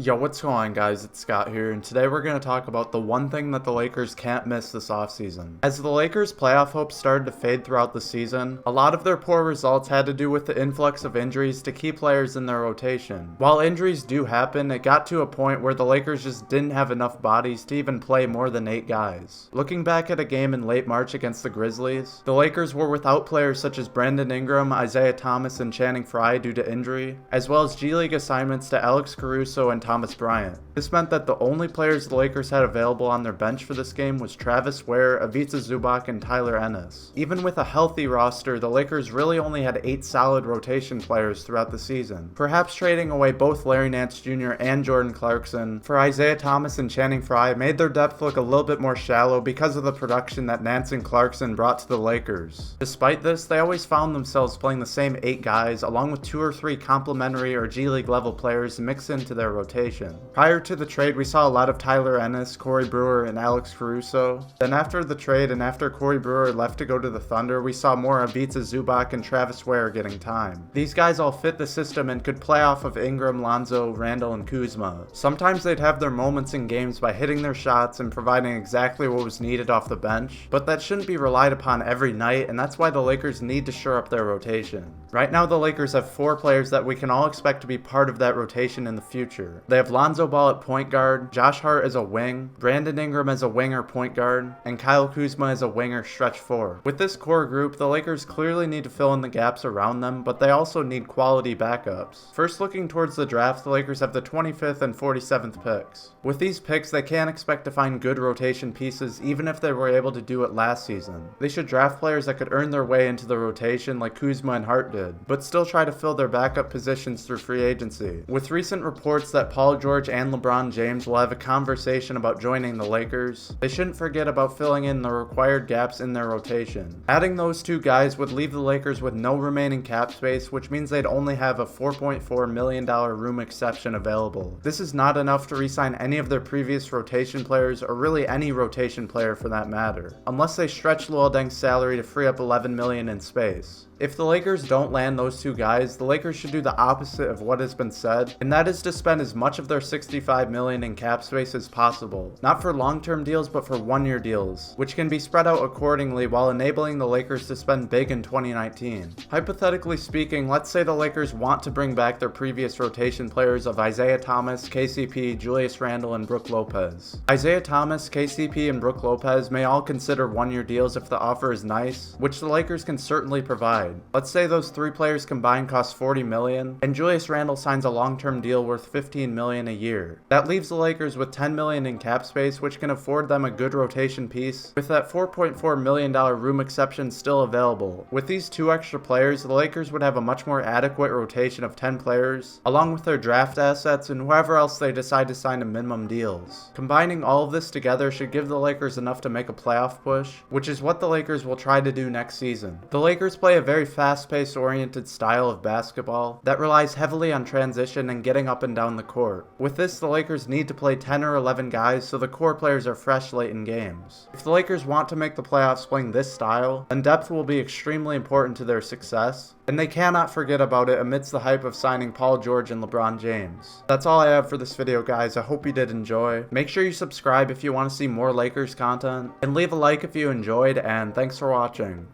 Yo, what's going on, guys? It's Scott here, and today we're going to talk about the one thing that the Lakers can't miss this offseason. As the Lakers' playoff hopes started to fade throughout the season, a lot of their poor results had to do with the influx of injuries to key players in their rotation. While injuries do happen, it got to a point where the Lakers just didn't have enough bodies to even play more than 8 guys. Looking back at a game in late March against the Grizzlies, the Lakers were without players such as Brandon Ingram, Isaiah Thomas, and Channing Frye due to injury, as well as G League assignments to Alex Caruso and Thomas Bryant. This meant that the only players the Lakers had available on their bench for this game was Travis Ware, Ivica Zubac, and Tyler Ennis. Even with a healthy roster, the Lakers really only had 8 solid rotation players throughout the season. Perhaps trading away both Larry Nance Jr. and Jordan Clarkson for Isaiah Thomas and Channing Frye made their depth look a little bit more shallow because of the production that Nance and Clarkson brought to the Lakers. Despite this, they always found themselves playing the same 8 guys along with 2 or 3 complementary or G League level players mixed into their rotation. Prior to the trade, we saw a lot of Tyler Ennis, Corey Brewer, and Alex Caruso. Then after the trade and after Corey Brewer left to go to the Thunder, we saw more Ivica Zubac and Travis Ware getting time. These guys all fit the system and could play off of Ingram, Lonzo, Randall, and Kuzma. Sometimes they'd have their moments in games by hitting their shots and providing exactly what was needed off the bench, but that shouldn't be relied upon every night, and that's why the Lakers need to shore up their rotation. Right now, the Lakers have 4 players that we can all expect to be part of that rotation in the future. They have Lonzo Ball at point guard, Josh Hart as a wing, Brandon Ingram as a winger point guard, and Kyle Kuzma as a winger stretch 4. With this core group, the Lakers clearly need to fill in the gaps around them, but they also need quality backups. First, looking towards the draft, the Lakers have the 25th and 47th picks. With these picks, they can't expect to find good rotation pieces even if they were able to do it last season. They should draft players that could earn their way into the rotation like Kuzma and Hart did, but still try to fill their backup positions through free agency. With recent reports that Paul George and LeBron James will have a conversation about joining the Lakers, they shouldn't forget about filling in the required gaps in their rotation. Adding those 2 guys would leave the Lakers with no remaining cap space, which means they'd only have a $4.4 million room exception available. This is not enough to re-sign any of their previous rotation players, or really any rotation player for that matter, unless they stretch Luol Deng's salary to free up $11 million in space. If the Lakers don't land those 2 guys, the Lakers should do the opposite of what has been said, and that is to spend as much of their $65 million in cap space as possible. Not for long-term deals, but for 1-year deals, which can be spread out accordingly while enabling the Lakers to spend big in 2019. Hypothetically speaking, let's say the Lakers want to bring back their previous rotation players of Isaiah Thomas, KCP, Julius Randle, and Brook Lopez. Isaiah Thomas, KCP, and Brook Lopez may all consider 1-year deals if the offer is nice, which the Lakers can certainly provide. Let's say those 3 players combined cost $40 million, and Julius Randle signs a long-term deal worth $15 million a year. That leaves the Lakers with $10 million in cap space, which can afford them a good rotation piece, with that $4.4 million room exception still available. With these 2 extra players, the Lakers would have a much more adequate rotation of 10 players, along with their draft assets and whoever else they decide to sign to minimum deals. Combining all of this together should give the Lakers enough to make a playoff push, which is what the Lakers will try to do next season. The Lakers play a very fast-paced oriented style of basketball that relies heavily on transition and getting up and down the court. With this, the Lakers need to play 10 or 11 guys so the core players are fresh late in games. If the Lakers want to make the playoffs playing this style, then depth will be extremely important to their success, and they cannot forget about it amidst the hype of signing Paul George and LeBron James. That's all I have for this video, guys. I hope you did enjoy. Make sure you subscribe if you want to see more Lakers content, and leave a like if you enjoyed, and thanks for watching.